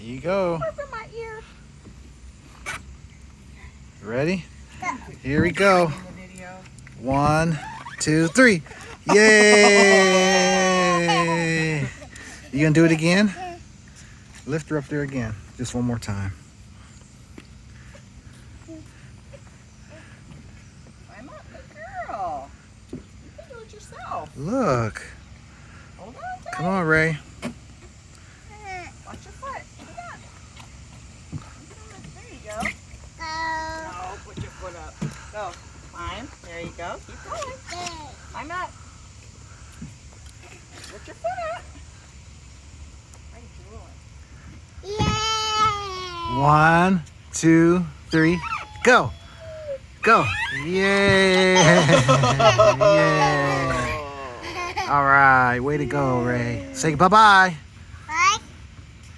you go. Over my ear. Ready? Here we go. 1, 2, 3. Yay! You gonna do it again? Lift her up there again. Just one more time. I'm up, good girl. You can do it yourself. Look. Hold on tight. Come on, Ray. Watch your foot. Come on. There you go. No, put your foot up. Go. Climb. There you go. Keep going. Climb up. Put your foot up. How you doing? 1, 2, 3. Go. Go. Yay! Yay! All right. Way to go, Ray. Say bye-bye.